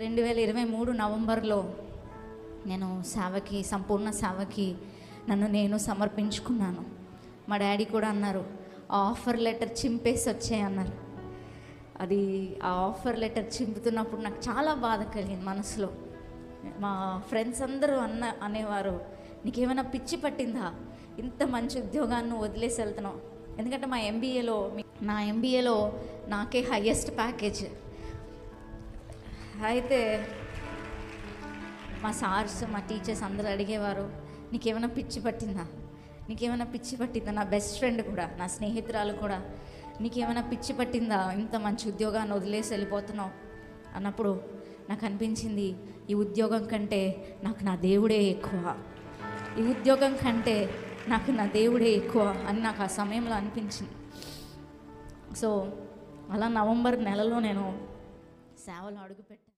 2023 నవంబర్లో నేను సంపూర్ణ సేవకి నేను సమర్పించుకున్నాను. మా డాడీ కూడా అన్నారు, ఆఫర్ లెటర్ చింపేసి వచ్చాయి అన్నారు. అది ఆ ఆఫర్ లెటర్ చింపుతున్నప్పుడు నాకు చాలా బాధ కలిగింది మనసులో. మా ఫ్రెండ్స్ అందరూ అనేవారు, నీకేమైనా పిచ్చి పట్టిందా, ఇంత మంచి ఉద్యోగాన్ని వదిలేసి వెళ్తున్నావు? ఎందుకంటే నా ఎంబీఏలో నాకే హయ్యెస్ట్ ప్యాకేజ్. అయితే మా సార్స్, మా టీచర్స్ అందరూ అడిగేవారు, నీకేమైనా పిచ్చి పట్టిందా, నీకేమైనా పిచ్చి పట్టిందా? నా బెస్ట్ ఫ్రెండ్ కూడా, నా స్నేహితురాలు కూడా, నీకేమైనా పిచ్చి పట్టిందా, ఇంత మంచి ఉద్యోగాన్ని వదిలేసి వెళ్ళిపోతున్నావు అన్నప్పుడు నాకు అనిపించింది, ఈ ఉద్యోగం కంటే నాకు నా దేవుడే ఎక్కువ, ఈ ఉద్యోగం కంటే నాకు నా దేవుడే ఎక్కువ అని నాకు ఆ సమయంలో అనిపించింది. సో అలా నవంబర్ నెలలో నేను సేవలో అడుగుపెట్టాను.